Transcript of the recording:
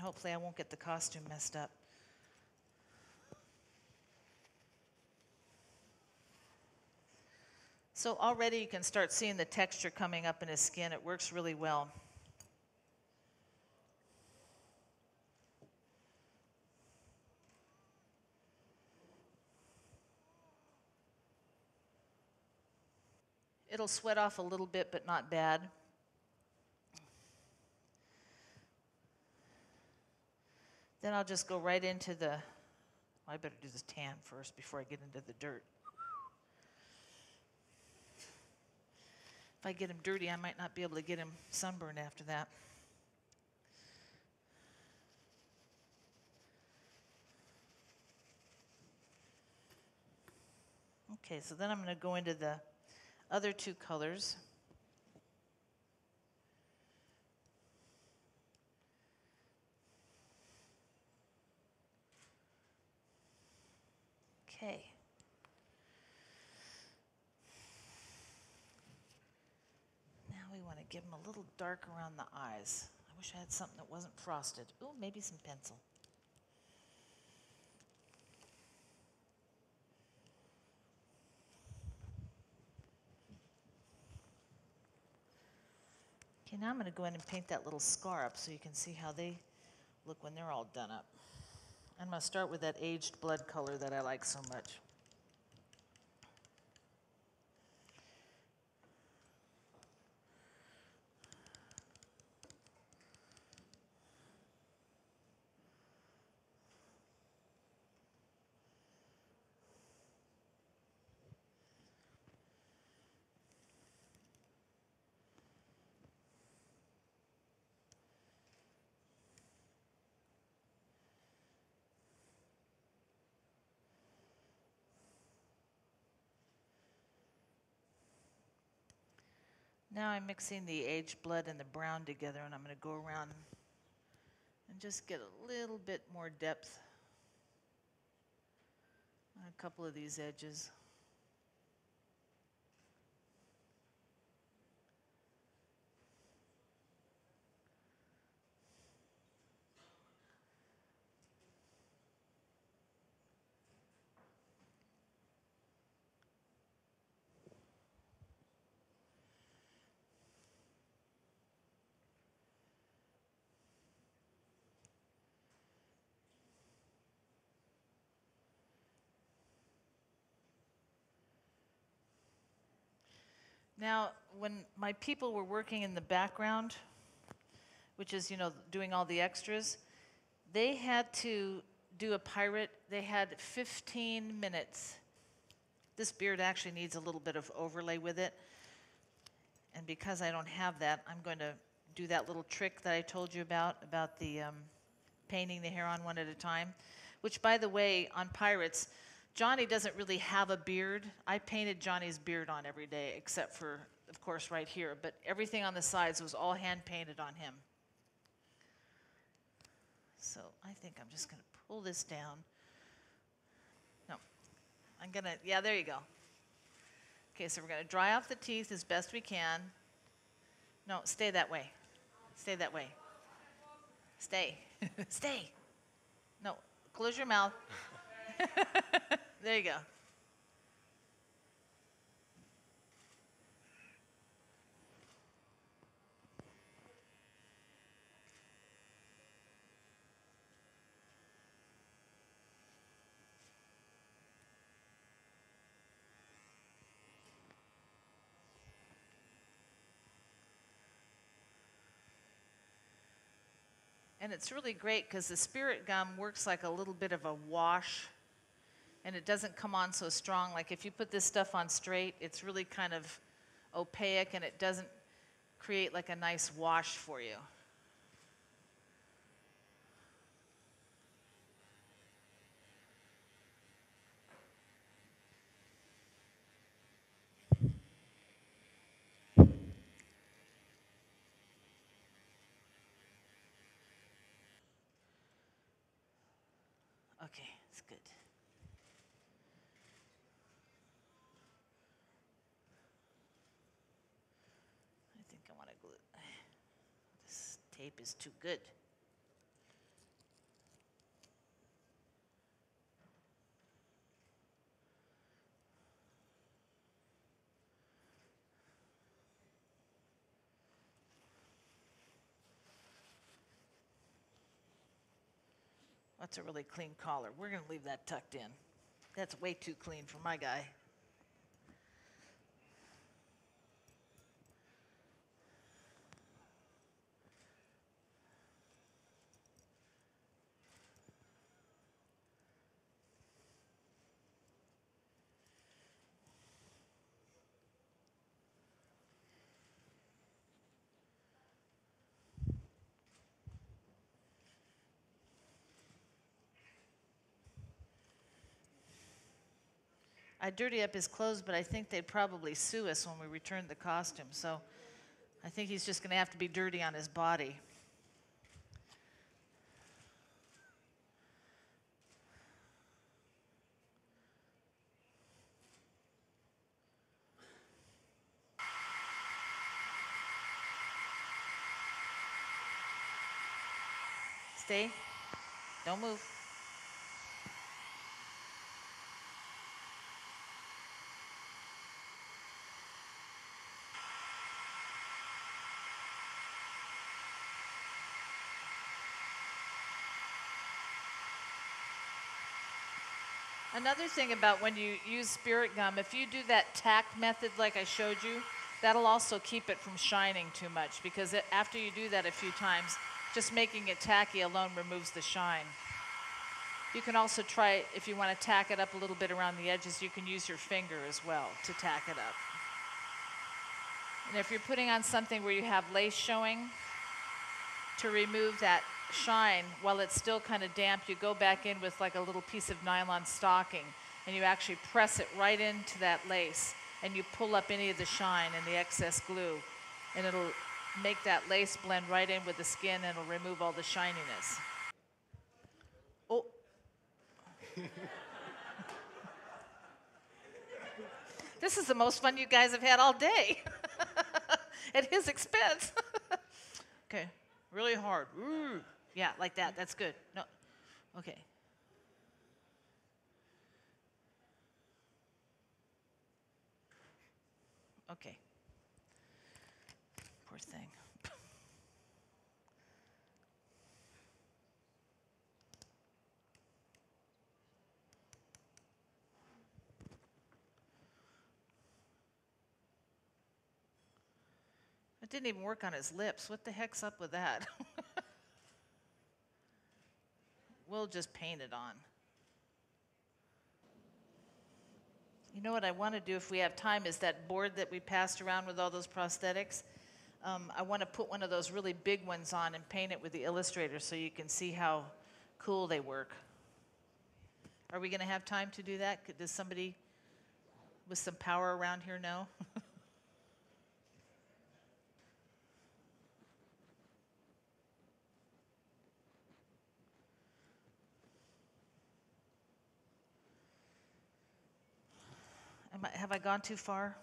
hopefully I won't get the costume messed up. So already you can start seeing the texture coming up in his skin. It works really well. It'll sweat off a little bit, but not bad. Then I'll just go right into the, well, I better do this tan first before I get into the dirt. If I get him dirty, I might not be able to get him sunburned after that. Okay, so then I'm going to go into the other two colors. Okay. Now we want to give him a little dark around the eyes. I wish I had something that wasn't frosted. Ooh, maybe some pencil. Okay, now I'm going to go in and paint that little scar up so you can see how they look when they're all done up. I'm going to start with that aged blood color that I like so much. Now I'm mixing the aged blood and the brown together, and I'm going to go around and just get a little bit more depth on a couple of these edges. Now, when my people were working in the background, which is, doing all the extras, they had to do a pirate. They had 15 minutes. This beard actually needs a little bit of overlay with it. And because I don't have that, I'm going to do that little trick that I told you about the painting the hair on one at a time. Which, by the way, on Pirates, Johnny doesn't really have a beard. I painted Johnny's beard on every day, except for, of course, right here. But everything on the sides was all hand-painted on him. So I think I'm just going to pull this down. No, I'm going to, yeah, there you go. Okay, so we're going to dry off the teeth as best we can. No, stay that way. Stay that way. Stay. Stay. No, close your mouth. There you go. And it's really great because the spirit gum works like a little bit of a wash, and it doesn't come on so strong. Like if you put this stuff on straight, it's really kind of opaque, and it doesn't create like a nice wash for you. Okay, it's good. I think I want to glue. This tape is too good. That's a really clean collar. We're going to leave that tucked in. That's way too clean for my guy. I dirty up his clothes, but I think they'd probably sue us when we return the costume. So I think he's just going to have to be dirty on his body. Stay. Don't move. Another thing about when you use spirit gum, if you do that tack method like I showed you, that'll also keep it from shining too much, because after you do that a few times, just making it tacky alone removes the shine. You can also try, if you want to tack it up a little bit around the edges, you can use your finger as well to tack it up. And if you're putting on something where you have lace showing, to remove that shine while it's still kind of damp, you go back in with like a little piece of nylon stocking and you actually press it right into that lace and you pull up any of the shine and the excess glue, and it'll make that lace blend right in with the skin and it'll remove all the shininess. Oh. This is the most fun you guys have had all day at his expense. Okay, really hard. Ooh. Yeah, like that. That's good. No, okay. Okay. Poor thing. It didn't even work on his lips. What the heck's up with that? We'll just paint it on. You know what I want to do if we have time is that board that we passed around with all those prosthetics. I want to put one of those really big ones on and paint it with the Illustrator so you can see how cool they work. Are we going to have time to do that? Does somebody with some power around here know? Have I gone too far?